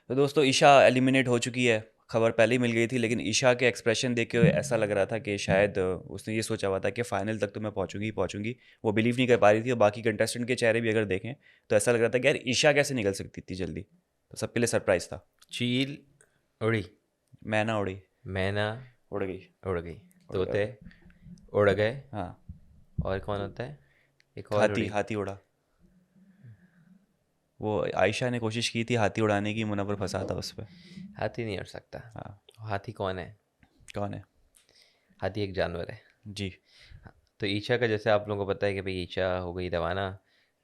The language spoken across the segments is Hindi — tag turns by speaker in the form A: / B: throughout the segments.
A: तो दोस्तों ईशा एलिमिनेट हो चुकी है। खबर पहले ही मिल गई थी, लेकिन ईशा के एक्सप्रेशन देख के ऐसा लग रहा था कि शायद उसने ये सोचा हुआ था कि फाइनल तक तो मैं पहुंचूंगी ही पहुंचूंगी। वो बिलीव नहीं कर पा रही थी, और बाकी कंटेस्टेंट के चेहरे भी अगर देखें तो ऐसा लग रहा था कि यार ईशा कैसे निकल सकती इतनी जल्दी। तो सबके लिए सरप्राइज था।
B: चील उड़ी,
A: मैना उड़ी।
B: मैना
A: उड़ गई।
B: उड़ गई,
A: उड़ गए
B: तोते
A: उड़।
B: उड़ गए।
A: हाँ।
B: और कौन होता है? एक और
A: हाथी,
B: उड़ी।
A: हाथी उड़ा। वो आयशा ने कोशिश की थी हाथी उड़ाने की, मुनव्वर फंसा था उस पर।
B: हाथी नहीं उड़ सकता।
A: हाँ।
B: हाथी कौन है?
A: कौन है?
B: हाथी एक जानवर है।
A: जी।
B: तो ईशा का जैसे आप लोगों को पता है कि भाई ईशा हो गई रवाना,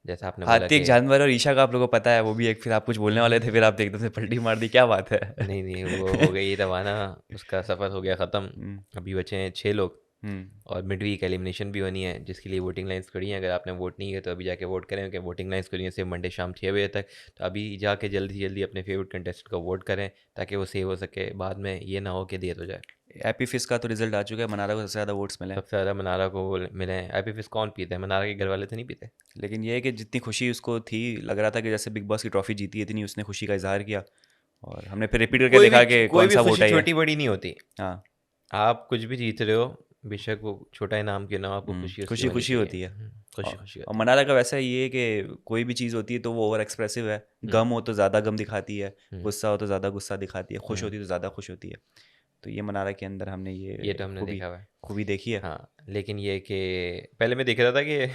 B: जैसा आपने बोला
A: हाथी एक
B: कि
A: जानवर और ईशा का आप लोगों को पता है, वो भी एक, फिर आप कुछ बोलने वाले थे, फिर आप एकदम से पलटी मार दी, क्या बात है?
B: नहीं नहीं, वो हो गई रवाना, उसका सफ़र हो गया ख़त्म।
A: हम्म।
B: अभी बचे हैं 6 लोग।
A: हम्म।
B: और मिड वीक एलिमिनेशन भी होनी है, जिसके लिए वोटिंग लाइंस खड़ी हैं। अगर आपने वोट नहीं किया तो अभी जाके वोट करें, कि वोटिंग लाइंस खड़ी हैं सिर्फ मंडे शाम 6 बजे तक। तो अभी जाके जल्दी से जल्दी अपने फेवरेट कंटेस्टेंट को वोट करें, ताकि वो सेव हो सके, बाद में ये ना हो कि देर हो जाए।
A: एपी फिश का तो रिजल्ट आ चुका है, मनारा को सबसे ज़्यादा वोट्स मिले हैं।
B: सबसे ज़्यादा मनारा को वो मिले हैं। एपी फिश कौन पीता है? मनारा के घर वाले तो नहीं पीते।
A: लेकिन ये है कि जितनी खुशी उसको थी, लग रहा था कि जैसे बिग बॉस की ट्रॉफी जीती है, इतनी उसने खुशी का इजहार किया। और हमने फिर रिपीट करके देखा कि
B: कोई
A: कौन
B: भी
A: सा वोट
B: खुशी
A: है ये।
B: छोटी बड़ी नहीं होती।
A: हाँ।
B: आप कुछ भी जीत रहे हो, बेशक वो छोटा इनाम क्यों ना हो, आपको खुशी उसकी
A: खुशी
B: होनी
A: खुशी
B: चाहिए।
A: होती है।
B: खुशी
A: और,
B: खुशी
A: और
B: होती है।
A: मनारा का वैसा ये है कि कोई भी चीज़ होती है तो वो ओवर एक्सप्रेसिव है।
B: हम्म।
A: गम हो तो ज़्यादा गम दिखाती है,
B: हम्म।
A: गुस्सा हो तो ज़्यादा गुस्सा दिखाती है, खुश
B: हम्म।
A: होती है तो ज़्यादा खुश होती है। तो ये मनारा के अंदर हमने
B: ये
A: ये
B: तो हमने
A: खूबी
B: देखा हुआ है।
A: खूबी देखी है।
B: हाँ, लेकिन ये कि पहले मैं देख रहा था कि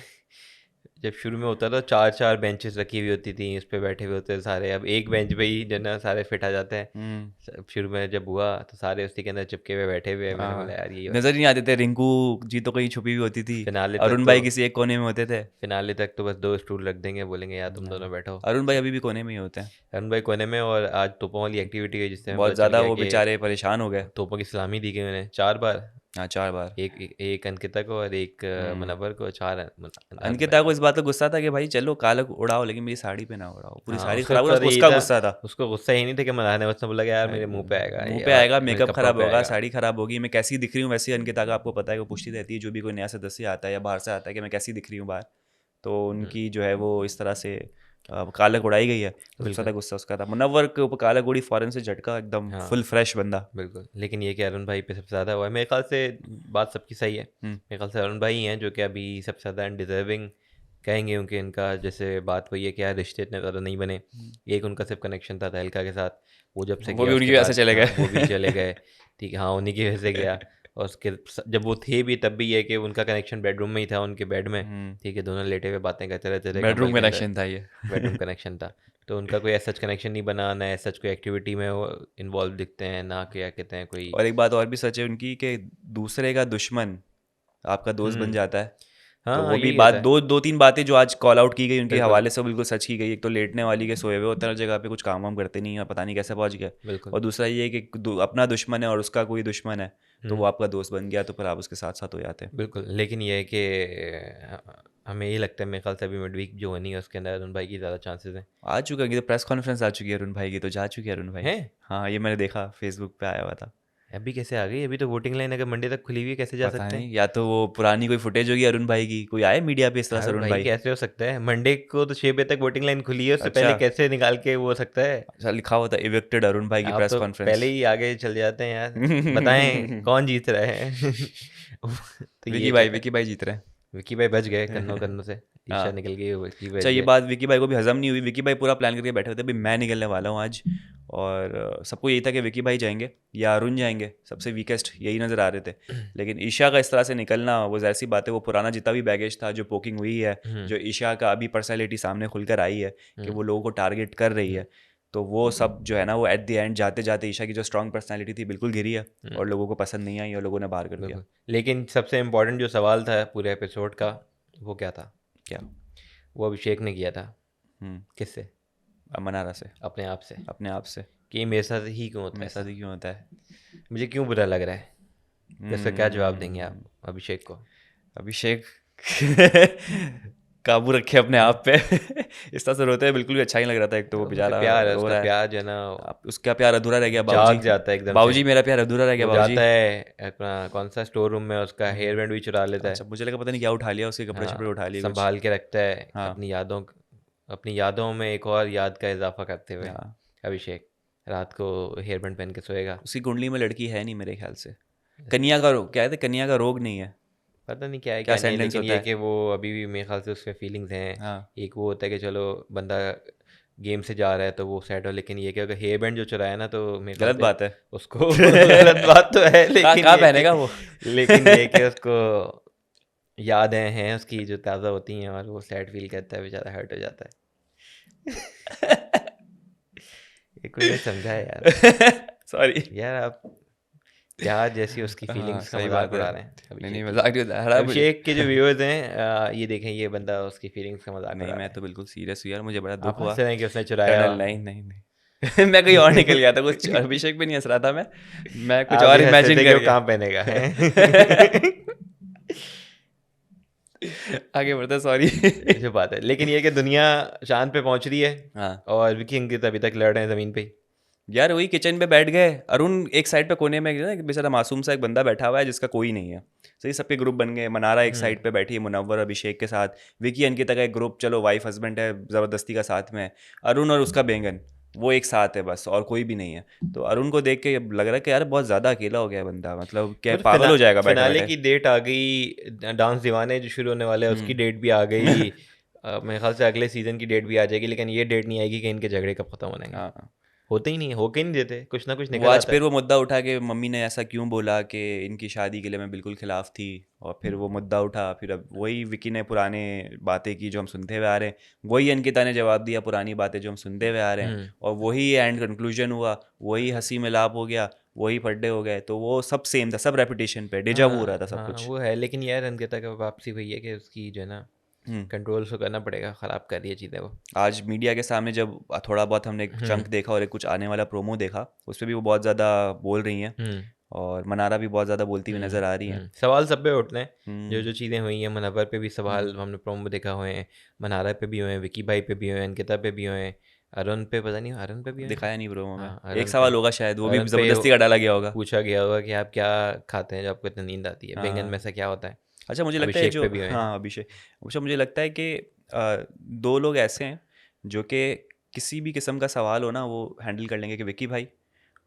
B: जब शुरू में होता था, चार चार बेंचेस रखी हुई होती थी, उस पे बैठे हुए होते थे सारे। अब एक बेंच पे ही जो ना सारे फिट आ जाते हैं।
A: हम्म।
B: शुरू में जब हुआ तो सारे उसी के अंदर चिपके हुए बैठे हुए हैं। मैंने बोला
A: हाँ।
B: यार ये
A: नज़र नहीं आते थे, रिंकू जी तो कहीं छुपी हुई होती थी।
B: फिनाले तक
A: अरुण
B: तो
A: भाई किसी एक कोने में होते थे।
B: फिनाले तक तो बस 2 स्टूल रख देंगे, बोलेंगे यार तुम दोनों
A: हाँ।
B: बैठो।
A: अरुण भाई अभी भी कोने में ही होते हैं।
B: अरुण भाई कोने में। और आज तोपों वाली एक्टिविटी है, जिससे हमें
A: बहुत
B: पता चल
A: ज़्यादा
B: गया
A: वो
B: कि
A: बेचारे परेशान हो गए।
B: तोपों की सलामी दी गई उन्हें 4 बार।
A: हाँ, 4 बार।
B: एक अंकिता को और एक
A: हम्म।
B: मनव्वर को, 4 अरुण भाई
A: अंकिता को
B: को।
A: इस बात का गुस्सा था कि भाई चलो कालक उड़ाओ, लेकिन मेरी साड़ी पे ना उड़ाओ, पूरी
B: हाँ,
A: साड़ी
B: उसका
A: खराब हो,
B: गुस्सा यही
A: उसका
B: था।
A: गुस्सा था।
B: उसको गुस्सा ही नहीं था कि मनाने, उसने बोला कि यार मेरे मुंह पे आएगा
A: मुंह पे
B: या
A: आएगा,
B: मेरे
A: मेकअप
B: कपड़ों
A: खराब
B: पे
A: होगा,
B: आएगा।
A: साड़ी खराब होगी, मैं कैसी दिख रही हूँ वैसे ही। अंकिता का आपको पता है, वो पूछती रहती है जो भी कोई नया सदस्य आता है या बाहर से आता है कि मैं कैसी दिख रही हूँ बाहर। तो
B: हम्म।
A: उनकी जो है वो इस तरह से कालक उड़ाई गई है, तो सबसे
B: बिल्कुल।
A: ज़्यादा गुस्सा उसका था। मुनव्वर के ऊपर कालक उड़ी, फौरन से झटका, एकदम
B: हाँ,
A: फुल फ्रेश बंदा।
B: बिल्कुल। लेकिन ये कि अरुण भाई पे सबसे ज़्यादा हुआ है मेरे ख्याल से। बात सबकी सही है।
A: हम्म।
B: मेरे ख्याल से अरुण भाई ही हैं जो कि अभी सबसे ज़्यादा अनडिज़र्विंग कहेंगे, क्योंकि इनका जैसे बात वही है कि यार रिश्ते इतने ज़्यादा नहीं बने। एक उनका सिर्फ कनेक्शन था तहलका के साथ, वो जब से
A: वो
B: गया
A: भी
B: उसके
A: उनकी वजह से
B: बाद
A: चले
B: हाँ वो भी
A: गए।
B: चले गए। ठीक है, हाँ उन्हीं की वजह से गया। और जब वो थे भी तब भी ये कि उनका कनेक्शन बेडरूम में ही था, उनके बेड में।
A: हम्म।
B: ठीक है, दोनों लेटे हुए बातें करते रहते थे कंबल
A: बेडरूम
B: के अंदर।
A: कनेक्शन था ये।
B: बेडरूम कनेक्शन था। तो उनका कोई ऐसा कनेक्शन नहीं बना, ना ऐसा कोई एक्टिविटी में वो इन्वॉल्व दिखते हैं, ना क्या कहते हैं कोई।
A: और एक बात और भी सच है उनकी कि दूसरे का दुश्मन आपका दोस्त बन
B: हम्म।
A: जाता है।
B: हाँ
A: तो
B: हाँ,
A: वो भी
B: यही
A: बात,
B: होता है।
A: दो तीन बातें जो आज कॉल आउट की गई उनके
B: बिल्कुल।
A: हवाले से, वो बिल्कुल सच की गई। एक तो लेटने वाली के सोए हुए होते हैं हर जगह पे, कुछ काम वाम करते नहीं है, पता नहीं कैसे पहुंच गया।
B: बिल्कुल।
A: और दूसरा ये है कि अपना दुश्मन है और उसका कोई दुश्मन है, तो वो
B: हम्म।
A: आपका दोस्त बन गया, तो फिर आप उसके साथ साथ हो जाते हैं।
B: बिल्कुल, लेकिन ये है कि हमें यही लगता है, मेरे ख्याल से अभी मिड वीक जो होनी है उसके अंदर अरुण भाई की ज़्यादा चांसेस हैं।
A: आ चुका है, ये तो प्रेस कॉन्फ्रेंस आ चुकी है अरुण भाई की, तो जा चुके हैं अरुण भाई।
B: हैं?
A: हाँ, ये मैंने देखा, फेसबुक पे आया हुआ था।
B: अभी कैसे आ गई? अभी तो वोटिंग लाइन अगर मंडे तक खुली हुई है, कैसे जा
A: पता
B: सकते हैं?
A: नहीं, या तो वो पुरानी कोई फुटेज होगी अरुण भाई की, कोई आए मीडिया पे इस तरह से
B: यार
A: अरुण
B: भाई
A: भाई।
B: कैसे हो सकता है? मंडे को तो 6 बजे तक वोटिंग लाइन खुली है, उससे
A: अच्छा।
B: पहले कैसे निकाल के वो हो सकता है?
A: अच्छा, लिखा हुआ था इविक्टेड अरुण भाई की
B: आप
A: प्रेस
B: तो
A: कॉन्फ्रेंस।
B: पहले ही आगे चल जाते हैं यार। बताएं कौन जीत रहा है? तो ये क्या कर,
A: विकी भाई जीत रहे
B: विकी भाई बच गए कन्नों
A: हैं।
B: कन्नों से। ईशा
A: हाँ।
B: निकल गई, विकी
A: अच्छा,
B: बच
A: ये
B: गए।
A: बात विकी भाई को भी हजम नहीं हुई। विकी भाई पूरा प्लान करके बैठे हुए थे, भाई मैं निकलने वाला हूँ आज। और सबको यही था कि विकी भाई जाएंगे या अरुण जाएंगे, सबसे वीकेस्ट यही नज़र आ रहे थे। लेकिन ईशा का इस तरह से निकलना, वो जाहिर सी बात है, वो पुराना जितना भी बैगेज था, जो पोकिंग हुई है,
B: हम्म।
A: जो ईशा का अभी पर्सनैलिटी सामने खुलकर आई है कि
B: हम्म।
A: वो लोगों को टारगेट कर रही
B: हम्म।
A: है, तो वो सब जो है ना, वो एट द एंड जाते जाते ईशा की जो स्ट्रॉन्ग पर्सनैलिटी थी बिल्कुल गिरी है,
B: हम्म।
A: और लोगों को पसंद नहीं आई और लोगों ने बाहर कर दिया।
B: बिल्कुल। लेकिन सबसे इम्पोर्टेंट जो सवाल था पूरे एपिसोड का, वो क्या था?
A: क्या?
B: वो अभिषेक ने किया था।
A: हम्म।
B: किससे?
A: मनारा से।
B: अपने आप से।
A: अपने आप से।
B: कि ये मेरे साथ ही क्यों होता है
A: मेरे साथ
B: ऐसा?
A: ही क्यों होता है?
B: मुझे क्यों बुरा लग रहा है? तो इसका क्या जवाब देंगे आप
A: हम्म।
B: अभिषेक को?
A: अभिषेक काबू रखे अपने आप पे। इस तरह से रोते हैं, बिल्कुल भी अच्छा ही लग रहा था। एक तो वो
B: उसे
A: बेचारा
B: प्यार है,
A: रो
B: उसका
A: रहा है।
B: प्यार जो है ना,
A: आप उसका प्यार अधूरा रह गया बाबूजी।
B: जाग जाता है एकदम से।
A: बाबूजी, मेरा प्यार अधूरा रह गया
B: वो
A: बाबूजी।
B: जाता है अपना कौन सा स्टोर रूम में, उसका हेयर बैंड भी चुरा लेता है।
A: अच्छा, मुझे लगा पता नहीं क्या उठा लिया, उसके कपड़े शपड़े
B: हाँ,
A: उठा लिए कुछ।
B: संभाल के रखता है
A: हाँ।
B: अपनी यादों में एक और याद का इजाफा करते हुए।
A: हाँ।
B: अभिषेक। रात को हेयर बैंड पहन के सोएगा।
A: उसकी कुंडली में लड़की है नहीं मेरे ख्याल से। कन्या का रोग, क्या है, कन्या का रोग नहीं है,
B: पता नहीं क्या है
A: क्या
B: क्या नहीं है,
A: सेंटेंस
B: लेकिन
A: होता
B: ये
A: है।
B: कि वो अभी भी मेरे ख्याल से उसमें फीलिंग्स हैं।
A: हाँ
B: एक वो होता है कि चलो बंदा गेम से जा रहा है तो वो सेट हो, लेकिन ये कि अगर हेयर बैंड जो चुराया ना तो मेरे ख्याल
A: गलत
B: से
A: बात है।
B: उसको गलत बात तो है,
A: कहाँ
B: लेकिन
A: कहाँ
B: ये
A: पहनेगा वो?
B: कि लेकिन ये कि उसको यादें हैं उसकी जो ताज़ा होती हैं और वो सैड फील करता है, बेचारा हर्ट हो जाता है। ये कोई नहीं समझा है यार।
A: सॉरी।
B: यार आप क्या जैसी उसकी
A: हाँ
B: फीलिंग्स का
A: सही
B: मजाक
A: बात है।
B: उड़ा रहे हैं
A: नहीं नहीं
B: अभिषेक की।
A: मजाक नहीं होता है मुझे।
B: अभिषेक के जो व्यूअर्स हैं ये देखें, ये बंदा उसकी फीलिंग्स का मजाक
A: नहीं
B: उड़ा
A: मैं
B: रहा है।
A: तो बिल्कुल सीरियस हूँ यार, मुझे बड़ा
B: आप
A: दुख हुआ।
B: हंस रहे हैं कि उसने चुराया।
A: टनल नहीं नहीं नहीं मैं कहीं और निकल गया था, कुछ अभिषेक पे नहीं हंस रहा था मैं कुछ
B: आप
A: और
B: भी हंस रहे
A: इमेजिन
B: थे कि
A: कर
B: वो
A: गया।
B: कहाँ पहनेगा है।
A: आगे बढ़ते, सॉरी।
B: जो बात है, लेकिन ये कि दुनिया चांद पे पहुंच रही है
A: हाँ
B: और विकी अंकित अभी तक लड़ रहे हैं ज़मीन पे ही।
A: यार वही किचन पे बैठ गए, अरुण एक साइड पे कोने में ना, एक बेचारा मासूम सा एक बंदा बैठा हुआ है जिसका कोई नहीं है। सही, सबके ग्रुप बन गए, मनारा एक
B: हम्म
A: साइड पे बैठी है मुनव्वर अभिषेक के साथ, विकी अंकिता का एक ग्रुप, चलो वाइफ हस्बैंड है ज़बरदस्ती का साथ में है, अरुण और उसका बेंगन वो एक साथ है बस, और कोई भी नहीं है। तो अरुण को देख के लग रहा है कि यार बहुत ज़्यादा अकेला हो गया है बंदा, मतलब क्या
B: तो
A: पागल हो जाएगा बैठे
B: फिनाले
A: बैठे।
B: की डेट आ गई, डांस दीवाने जो शुरू होने वाला है उसकी डेट भी आ गई। मेरे ख्याल से अगले सीजन की डेट भी आ जाएगी, लेकिन ये डेट नहीं आएगी कि इनके झगड़े कब खत्म होने हैं।
A: हाँ
B: होते ही नहीं है, होके ही नहीं देते, कुछ ना कुछ
A: वो
B: निकल
A: आज
B: आता
A: फिर
B: है।
A: वो मुद्दा उठा के मम्मी ने ऐसा क्यों बोला कि इनकी शादी के लिए मैं बिल्कुल खिलाफ थी, और फिर वो मुद्दा उठा, फिर अब वही विकी ने पुराने बातें की जो हम सुनते हुए आ रहे हैं, वही अंकिता ने जवाब दिया पुरानी बातें जो हम सुनते हुए आ रहे हैं,
B: हम्म
A: और वही एंड कंक्लूजन हुआ, वही हंसी मिलाप हो गया, वही फड्डे हो गए, तो वो सब सेम था, सब रेपिटेशन पे डेजा वो हो रहा
B: हाँ
A: था सब
B: हाँ
A: कुछ।
B: वो है, लेकिन यार अंकिता का वापसी वही है कि उसकी जो है ना
A: हम्म।
B: कंट्रोल से करना पड़ेगा, ख़राब कर रही है चीज़ें वो।
A: आज मीडिया के सामने जब थोड़ा बहुत हमने एक
B: हम्म
A: चंक देखा और एक कुछ आने वाला प्रोमो देखा, उस पर भी वो बहुत ज़्यादा बोल रही हैं,
B: हम्म
A: और मनारा भी बहुत ज़्यादा बोलती हुई नज़र आ रही हैं।
B: सवाल सब पे उठते हैं। जो
A: हम्म
B: जो चीज़ें हुई हैं, मुनव्वर पे भी
A: हम्म।
B: सवाल हमने प्रोमो देखा हुए हैं, मनारा पे भी हुए हैं, विकी भाई पे भी हुए हैं, अंकिता पे भी हुए हैं, अरुण पे पता नहीं अरुण पे भी हुए हैं।
A: दिखाया नहीं प्रोमो में,
B: हाँ
A: एक
B: अरुण पे,
A: सवाल होगा शायद, वो भी
B: अरुण पे
A: ज़बरदस्ती का डाला गया होगा।
B: पूछा गया होगा कि आप क्या खाते हैं जब आपको इतनी नींद आती है, बैंगन में
A: हाँ
B: से क्या होता है।
A: अच्छा मुझे लगता है
B: अभिषेक
A: जो,
B: पे भी हुए हैं।
A: हाँ अभिषेक, अच्छा मुझे लगता है कि दो लोग ऐसे हैं जो कि किसी भी किस्म का सवाल हो ना वो हैंडल कर लेंगे, कि विक्की भाई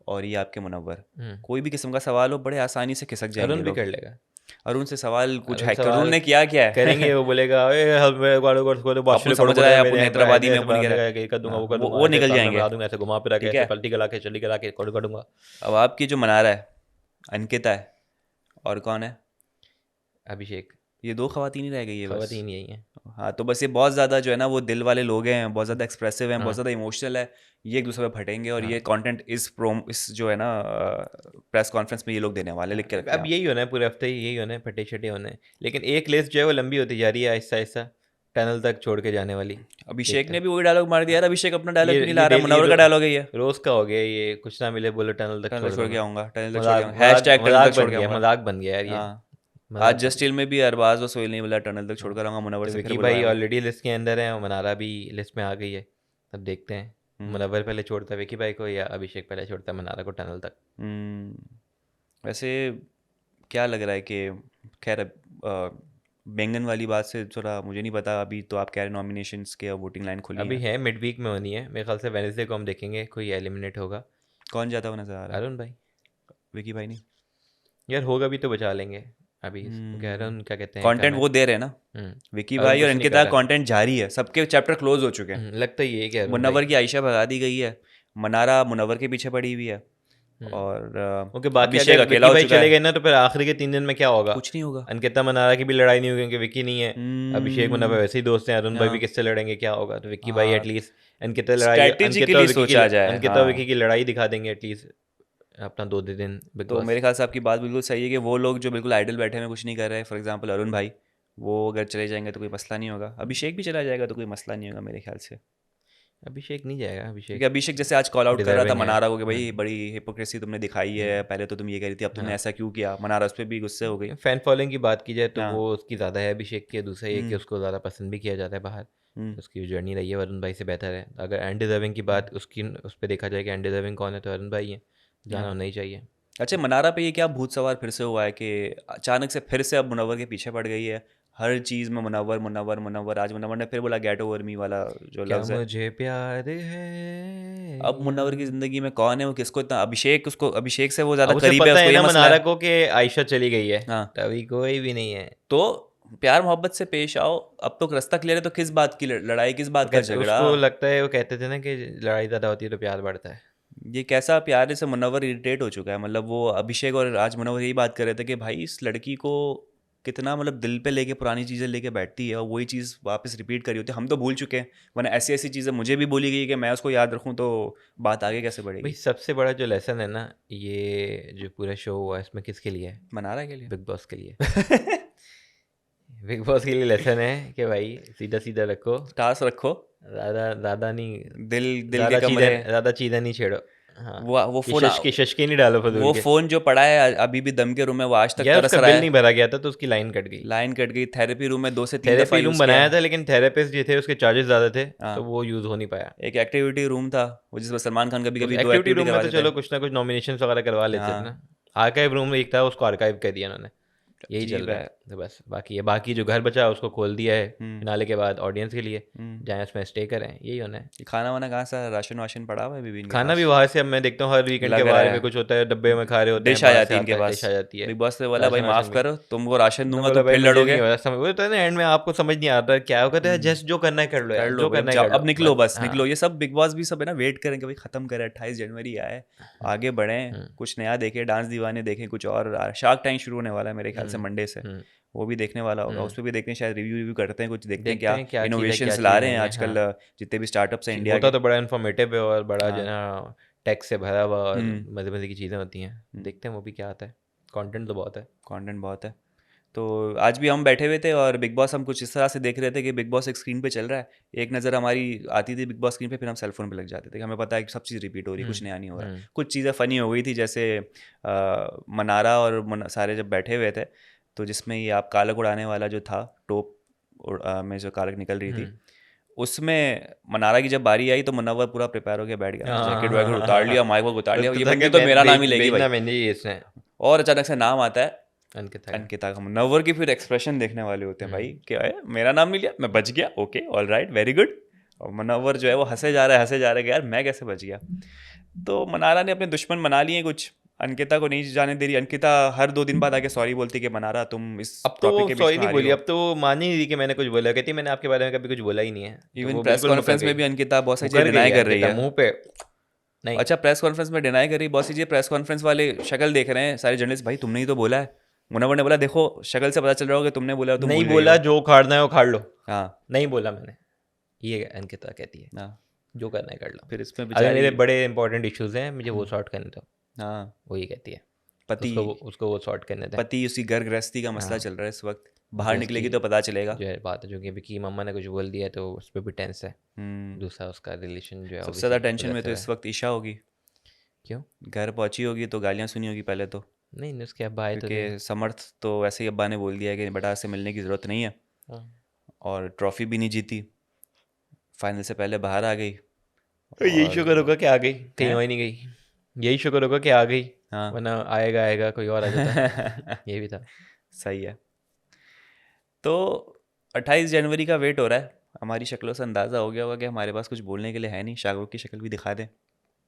A: और ये आपके मुनव्वर,
B: हम्म
A: कोई भी किस्म का सवाल हो बड़े आसानी से खिसक जाएंगे
B: अरुण भी
A: लोग।
B: कर लेगा।
A: अरुण से सवाल कुछ
B: अरुण
A: है, अरुण
B: सवाल
A: ने किया क्या
B: करेंगे,
A: है?
B: वो बोलेगा ए हेल्प मेरे को
A: अपन
B: बाशुले कोड
A: समझ
B: कोड
A: रहा है, अपन
B: मैंने
A: हैदराबादी में
B: ऐसे
A: अपन
B: बना
A: कह रहा
B: देगा, ये कर
A: है,
B: दूंगा,
A: हाँ,
B: वो कर दूंगा,
A: वो
B: ऐसे
A: निकल
B: कान में
A: जाएंगे।
B: बढ़ा दूंगा, ऐसे घुमा फिरा के,
A: ठीक
B: ऐसे
A: है,
B: पलटी गला के चली गला के कोड कर दूंगा।
A: अब आपकी जो मनारा है, अंकिता है, और कौन है,
B: अभिषेक।
A: ये दो खवातीन ही रह गई है बस।
B: खवातीन यही है।
A: हाँ तो बस ये बहुत ज़्यादा जो है ना वो दिल वाले लोग हैं, बहुत ज़्यादा एक्सप्रेसिव हैं, बहुत
B: हाँ
A: ज़्यादा इमोशनल है, ये एक दूसरे पे फटेंगे, और ये
B: हाँ
A: कंटेंट इस जो है ना प्रेस कॉन्फ्रेंस में ये लोग देने वाले, लिख के रख लें
B: अब
A: आप।
B: यही होना है पूरे हफ्ते, यही होना है, फटे शटे होने हैं। लेकिन एक लिस्ट जो है वो लंबी होती जा रही है आहिस्ता आहिस्ता, टनल तक छोड़ के जाने वाली।
A: अभिषेक
B: देखते
A: ने
B: हैं।
A: भी वही डायलॉग मार दिया यार, अभिषेक अपना डायलॉग क्यों नहीं
B: ये
A: ला रहा है,
B: डेली
A: मुनव्वर का डायलॉग है ये,
B: रोज का हो गया ये, कुछ ना मिले बोलो टनल तक
A: टनल
B: छोड़
A: तक छोड़ के
B: दूंगा।
A: आऊंगा, टनल तक छोड़ के
B: मजाक
A: आऊंगा,
B: मजाक
A: हैश टैग टनल
B: मजाक
A: तक छोड़
B: बन
A: के
B: गया,
A: आऊंगा।
B: मजाक बन गया यार ये।
A: हाँ आज
B: मजाक बन
A: जस्टिल में भी अरबाज और सोहेल ने बोला टनल तक
B: गया।
A: छोड़ कर आऊंगा, मुनव्वर
B: तो
A: से फिर
B: विकी भाई
A: बुलवाया वो।
B: ऑलरेडी लिस्ट के अंदर है और मनारा भी लिस्ट में आ गई है। अब देखते हैं
A: हम्म
B: मुनव्वर पहले छोड़ता है विकी भाई को या अभिषेक पहले छोड़ता है मनारा को टनल तक।
A: वैसे क्या लग रहा है कि, खैर बैंगन वाली बात से थोड़ा मुझे नहीं पता, अभी तो आप कह रहे नॉमिनेशंस के वोटिंग लाइन खुली
B: अभी
A: है,
B: है मिड वीक में होनी है, मेरे ख्याल से वेडनेसडे को हम देखेंगे कोई एलिमिनेट होगा।
A: कौन जाता हुआ नजर आ रहा है?
B: अरुण भाई।
A: विकी भाई नहीं?
B: यार होगा भी तो बचा लेंगे। अभी कह रहा हूँ क्या कहते हैं
A: कंटेंट
B: कमेंट।
A: वो दे रहे हैं ना, विकी
B: अरुण
A: भाई और
B: कुछ नहीं कर
A: इनके
B: रहा।
A: कंटेंट जारी है, सबके चैप्टर क्लोज हो चुके हैं।
B: लगता ही है कि अरुण भाई।
A: मुनव्वर की आयशा भगा दी गई है, मनारा मुनव्वर के पीछे पड़ी हुई है, और
B: ओके बाकी
A: अभिषेक
B: अगर
A: अकेला
B: विकी
A: हो
B: भाई
A: चुका
B: चले
A: है।
B: गए ना तो फिर आखिरी के 3 दिन में क्या होगा।
A: कुछ नहीं होगा।
B: अंकिता मनारा की भी लड़ाई नहीं होगी क्योंकि विकी नहीं है। अभिषेक मुनव्वर
A: हम्म,
B: वैसे ही दोस्त हैं, अरुण भाई भी
A: हाँ
B: किससे लड़ेंगे, क्या होगा। तो विकी भाई
A: हाँ,
B: एटलीस्ट अंकिता लड़ाई, अंकिता और
A: स्ट्रेटेजिकली
B: विकी की
A: सोचा जाए,
B: अंकिता और विकी
A: हाँ।
B: की लड़ाई दिखा देंगे एटलीस्ट अपना 2 दिन बिग
A: तो
B: बॉस।
A: मेरे ख्याल से आपकी बात बिल्कुल सही है कि वो लोग जो बिल्कुल आइडल बैठे हैं कुछ नहीं कर रहे हैं, फॉर एग्जांपल अरुण भाई, वो अगर चले जाएंगे तो कोई मसला नहीं होगा, अभिषेक भी चला जाएगा तो कोई मसला नहीं होगा मेरे ख्याल से,
B: अभिषेक नहीं जाएगा,
A: क्योंकि
B: अभिषेक
A: अभिषेक जैसे आज कॉल आउट कर रहा था
B: डिजर्विंग है।
A: मनारा को कि भाई बड़ी हिपोक्रेसी तुमने दिखाई है, पहले तो तुम ये कह रही थी, अब तुमने
B: हाँ
A: ऐसा क्यों किया, मनारा उस पर भी गुस्से हो गई।
B: फैन फॉलोइंग की बात की जाए तो वो
A: हाँ।
B: उसकी ज़्यादा है अभिषेक की। दूसरा ये कि
A: हम्म
B: उसको ज़्यादा पसंद भी किया जाता है बाहर।
A: हम्म
B: उसकी जो जर्नी रही है वरुण भाई से बेहतर है। अगर अनडिजर्विंग की बात उसकी उस पर देखा जाए कि अनडिजर्विंग कौन है तो अरुण भाई है, जाना
A: हाँ।
B: होना ही चाहिए।
A: अच्छा मनारा पे ये क्या भूत सवार फिर से हुआ है कि अचानक से फिर से अब मुनव्वर के पीछे पड़ गई है, हर चीज़ में मुनव्वर मुनव्वर मुनव्वर। आज मुनव्वर ने फिर बोला गेट ओवर मी वाला जो
B: क्या
A: लफ्ज़ है।
B: मुझे प्यार है
A: अब मुनव्वर की
B: या-
A: ज़िंदगी में कौन है, वो किसको इतना, अभिषेक, उसको अभिषेक से वो ज़्यादा
B: अब उसे
A: करीब है,
B: पता है
A: उसको ये
B: ना
A: मसला
B: मनारा
A: है।
B: को कि आयशा चली गई है,
A: हाँ,
B: तभी कोई भी नहीं है।
A: तो प्यार मोहब्बत से पेश आओ। अब तो रास्ता क्लियर है, तो किस बात की लड़ाई, किस बात का झगड़ा।
B: उसको लगता है, वो कहते थे ना कि लड़ाई ज़्यादा होती है तो प्यार बढ़ता है।
A: ये कैसा प्यार है, से मुनव्वर इरिटेट हो चुका है। मतलब वो अभिषेक और आज मुनव्वर यही बात कर रहे थे कि भाई इस लड़की को कितना मतलब दिल पे लेके पुरानी चीज़ें लेके बैठती है, और वही चीज़ वापस रिपीट करी होती है। हम तो भूल चुके हैं, वरना ऐसी ऐसी चीज़ें मुझे भी बोली गई है कि मैं उसको याद रखूं, तो बात आगे कैसे
B: भाई
A: बढ़ेगी।
B: सबसे बड़ा जो लेसन है ना, ये जो पूरा शो हुआ इसमें किसके लिए है?
A: मना रहा है के लिए।
B: बिग बॉस के लिए। बिग बॉस के लिए लेसन है कि भाई सीधा सीधा रखो,
A: टास्क रखो,
B: ज़्यादा ज़्यादा नहीं,
A: दिल दिल के कमरे।
B: ज़्यादा चीज़ें नहीं छेड़ो। हाँ,
A: वो
B: ये
A: फ़ोन,
B: शशकी नहीं डालो फजूल
A: वो
B: के।
A: फ़ोन जो पड़ा है अभी भी दम के रूम में, वो आज तक
B: यार
A: तरस
B: उसका
A: रहा
B: बिल
A: है।
B: नहीं भरा गया था तो उसकी लाइन कट गई।
A: लाइन कट गई। थेरेपी रूम में 2 से 3 दफ़ा
B: थेरेपी रूम
A: यूज़ किया
B: बनाया
A: है।
B: था लेकिन थेरेपिस्ट जो थे उसके चार्जेस ज़्यादा थे,
A: हाँ,
B: तो वो यूज़ हो नहीं पाया।
A: एक एक्टिविटी रूम था वो, जिसमें सलमान खान कभी
B: तो
A: कभी 2
B: एक्टिविटी
A: एक्टिविटी
B: रूम में तो
A: करवाते थे।
B: चलो कुछ ना कुछ नॉमिनेशंस वगैरह करवा लेते थे
A: हाँ,
B: ना। आर्काइव रूम एक था, उसको आर्काइव कर दिया उन्होंने। यही चल
A: अजीब
B: रहा
A: है।
B: है। तो बस बाकी जो घर बचा उसको खोल दिया है
A: हम्म
B: फिनाले के बाद ऑडियंस के लिए,
A: हम्म।
B: जाएं उसमें स्टे करें, यही होना है।
A: ये खाना वाना कहाँ से, राशन वाशन पड़ा हुआ है बीबी इनके
B: खाना भी
A: पास,
B: वहाँ से अब मैं देखता हूँ हर वीकेंड के
A: लग रहा
B: बारे में
A: है।
B: कुछ होता है, डब्बे में खा रहे होते हैं,
A: डिश आ
B: बाहर
A: जाती
B: से
A: है इनके
B: आता है,
A: पास।
B: डिश आ जाती है।
A: बिग बॉस ने बोला भाई
B: राशन
A: माफ़
B: वाशन भी
A: करो, तुमको राशन
B: उन्होंने
A: दूंगा
B: बोला
A: तुम
B: भाई
A: फिर
B: मुझे नहीं
A: लड़ोगे।
B: हो रहा समझ, वो तो ना एंड में आपको समझ नहीं आता क्या वो कहते हैं,
A: हम्म,
B: जस्ट जो करना है कर लो
A: कर
B: यार,
A: लो
B: जो
A: भाई, अब
B: करना है
A: जाओ,
B: कर लो
A: अब निकलो,
B: बस।
A: बस निकलो।
B: हाँ।
A: ये सब बिग बॉस भी सब है ना, वेट करें कभी ख़त्म करें, 28 जनवरी आए, आगे बढ़ें,
B: हम्म
A: कुछ नया देखें, डांस दीवाने देखें, कुछ और। शार्क टैंक शुरू होने वाला है मेरे ख्याल से
B: हम्म
A: मंडे से,
B: हम्म
A: वो भी देखने वाला होगा।
B: हम्म।
A: उस पर भी देखते हैं, शायद रिव्यू करते हैं, कुछ देखते हैं
B: देखते
A: क्या
B: हैं क्या चीज़ है क्या
A: इनोवेशंस ला
B: चीज़
A: रहे हैं
B: नहीं है। हाँ,
A: आजकल। जितने भी स्टार्टअप्स हैं इंडिया
B: होता
A: के।
B: तो बड़ा इन्फॉर्मेटिव है और बड़ा जो है
A: हाँ।
B: ना टेक्स से भरा हुआ और
A: हम्म
B: मज़े मज़े की चीज़ें होती हैं। देखते हैं वो भी क्या आता है। कंटेंट तो बहुत है।
A: कंटेंट बहुत है। तो आज भी हम बैठे हुए थे, और बिग बॉस हम कुछ इस तरह से देख रहे थे कि बिग बॉस एक स्क्रीन पे चल रहा है, एक नज़र हमारी आती थी बिग बॉस स्क्रीन पे, फिर हम सेल फोन पे लग जाते थे कि हमें पता है कि सब चीज़ रिपीट हो रही है, कुछ नया नहीं हो रहा है।
B: हम्म
A: कुछ चीज़ें फ़नी हो गई थी, जैसे मनारा और सारे जब बैठे हुए थे, तो जिसमें ये आप कालक उड़ाने वाला जो था, टोप में जो कालक निकल रही थी,
B: हम्म।
A: उसमें मनारा की जब बारी आई तो मुनव्वर पूरा प्रिपेयर होकर बैठ गया, जैकेट वैकेट उतार लिया,
B: हाँ,
A: माइक वाइक उतार लिया, ये
B: लगता था
A: बंदी
B: कि
A: तो मेरा नाम ही लेगी
B: बेचना
A: भाई।
B: मैंने ही इसने
A: और अचानक से नाम आता है
B: अंकिता का।
A: अंकिता का। मुनव्वर की फिर एक्सप्रेशन देखने वाले होते हैं, भाई
B: हम्म
A: क्या है, मेरा नाम नहीं लिया, मैं बच गया, okay all right very good. और मुनव्वर जो है वो हंसे जा रहा है, हंसे जा रहा है कि यार मैं कैसे बच गया। तो मनारा ने अपने दुश्मन बना लिए कुछ, अंकिता को नहीं जाने दे रही। अंकिता हर 2 दिन बाद आके सॉरी बोलती कि मनारा तुम इस
B: अब तो
A: टॉपिक
B: वो
A: के बीच
B: सॉरी
A: में
B: नहीं
A: आ रही
B: बोली,
A: हो।
B: अब तो वो मान ही नहीं रही कि मैंने कुछ बोला। कहती मैंने आपके बारे में कभी कुछ बोला ही नहीं है, तो
A: इवन
B: वो
A: प्रेस
B: बिल्कुल मुकर
A: कॉन्फ्रेंस में
B: गई।
A: भी अंकिता बहुत सारी चीज़ें
B: मुकर
A: डिनाई
B: गई
A: कर रही
B: अंकिता
A: है।
B: मुंह पे नहीं।
A: अच्छा, प्रेस कॉन्फ्रेंस में डिनाई कर रही बहुत सी चीज़ें। प्रेस कॉन्फ्रेंस वाले शक्ल देख रहे हैं सारे जर्नलिस्ट, भाई तुमने ही तो बोला है। मुनव्वर ने बोला देखो शक्ल से पता चल रहा हो कि तुमने बोला और तुम
B: नहीं
A: भूल गई
B: बोला,
A: हो।
B: जो उखाड़ना है उखाड़ लो।
A: हाँ
B: नहीं बोला मैंने, ये अंकिता कहती है।
A: हाँ।
B: जो करना है कर लो,
A: फिर इसमें
B: अगर मेरे
A: बेचारी।
B: बड़े इंपॉर्टेंट इश्यूज हैं मुझे वो सॉर्ट करने दो,
A: हाँ,
B: वो ये कहती है।
A: पति
B: उसको वो सॉर्ट करने दें।
A: पति उसी घर गृहस्थी का मसला
B: हाँ,
A: चल रहा है इस वक्त, बाहर
B: जो
A: निकलेगी
B: उसकी
A: तो पता चलेगा।
B: जो है बात है, जो कि विकी मम्मा ने कुछ बोल दिया है तो उस पर भी टेंस है।
A: हम्म
B: दूसरा उसका रिलेशन जो है
A: सबसे ज़्यादा
B: obviously
A: टेंशन में तो
B: possessive
A: इस
B: है।
A: वक्त ईशा होगी।
B: क्यों?
A: घर पहुंची होगी तो गालियां सुनी होगी पहले तो,
B: नहीं नहीं, उसके अब्बा आए तो थे।
A: क्योंकि समर्थ तो वैसे ही अब्बा ने बोल दिया है कि बेटा से मिलने की ज़रूरत नहीं है,
B: हाँ।
A: और ट्रॉफी भी नहीं जीती, फाइनल से पहले बाहर आ गई।
B: तो यही शुक्र
A: और
B: होगा कि आ गई, कहीं
A: हैं?
B: और ही नहीं गई। यही शुक्र होगा कि आ गई,
A: हाँ।
B: वरना आएगा कोई और आ जाता। ये भी था।
A: सही है। तो 28 जनवरी का वेट हो रहा है। हमारी शक्लों से अंदाज़ा हो गया होगा कि हमारे पास कुछ बोलने के लिए है नहीं। शाहरुख की शक्ल भी दिखा दें,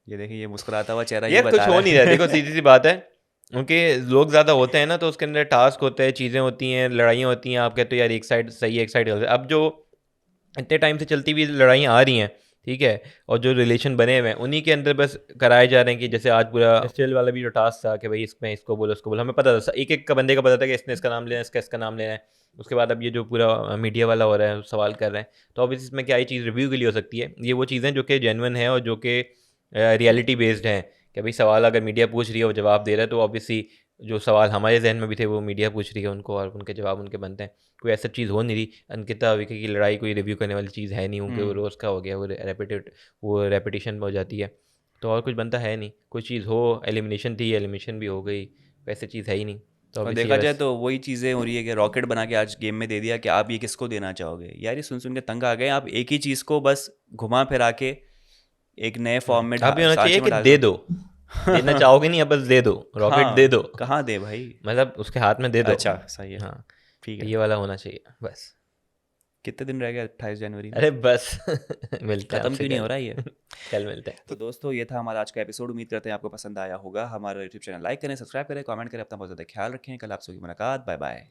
A: ये देखिए, ये मुस्कुराता हुआ चेहरा ये
B: यार कुछ
A: बता
B: हो
A: रहा
B: नहीं रहा है, देखो
A: है।
B: सीधी सी बात है, उनके लोग ज़्यादा होते हैं ना तो उसके अंदर टास्क होते हैं, चीज़ें होती हैं, लड़ाइयाँ होती हैं। आप कहते हो यार एक साइड सही है एक साइड गलत है। अब जो इतने टाइम से चलती हुई लड़ाइयाँ आ रही हैं, ठीक है, और जो रिलेशन बने हुए हैं उन्हीं के अंदर बस कराए जा रहे हैं। कि जैसे आज पूरा फेस्टिवल वाला भी जो टास्क था कि भाई इसमें इसको बोलो उसको बोलो, हमें पता था, एक एक का बंदे का पता था कि इसने इसका नाम लेना है, इसका नाम लेना है। उसके बाद अब ये जो पूरा मीडिया वाला हो रहा है सवाल कर रहे हैं, तो ऑब्वियसली इसमें क्या ही चीज़ रिव्यू के लिए हो सकती है। ये वो चीज़ें जो कि जेन्युइन है और जो कि रियलिटी बेस्ड हैं, कि भाई सवाल अगर मीडिया पूछ रही है वो जवाब दे रहा है, तो ऑब्वियसली जो सवाल हमारे जहन में भी थे वो मीडिया पूछ रही है उनको, और उनके जवाब उनके बनते हैं। कोई ऐसा चीज़ हो नहीं रही। अंकिता विकी की लड़ाई कोई रिव्यू करने वाली चीज़ है नहीं, उनके वो रोज़ का हो गया, वो रेपिटेशन हो जाती है, तो और कुछ बनता है नहीं। कोई चीज़ हो, एलिमिनेशन थी, एलिमिनेशन भी हो गई, वैसे चीज़ है ही नहीं। तो
A: और
B: obviously
A: देखा जाए
B: बस
A: तो वही चीज़ें हो रही है कि रॉकेट बना के आज गेम में दे दिया कि आप ये किसको देना चाहोगे। यार ये सुन सुन के तंग आ गए। आप एक ही चीज़ को बस घुमा फिरा के एक नए फॉर्म में
B: अब ये होना चाहिए
A: सांचे में
B: कि
A: डाल
B: दे
A: दो।
B: दो, देना चाहोगे नहीं, अब बस दे दो, रॉकेट दे दो,
A: कहाँ दे भाई।
B: मतलब उसके हाथ में दे दो।
A: अच्छा सही है,
B: हाँ,
A: ठीक
B: तो
A: है।
B: ये वाला होना चाहिए बस।
A: कितने दिन रह गए 28 जनवरी में?
B: अरे बस मिलते हैं
A: ख़त्म
B: आपसे
A: क्यों नहीं हो
B: कल।
A: रहा ये?
B: कल मिलते हैं।
A: तो दोस्तों ये था हमारा आज का एपिसोड। उम्मीद करते हैं आपको पसंद आया होगा। हमारा यूट्यूब चैनल लाइक करें, सब्सक्राइब करें, कमेंट करें। अपना बहुत ज़्यादा ख्याल रखें। कल आपसे होगी मुलाकात। Bye bye.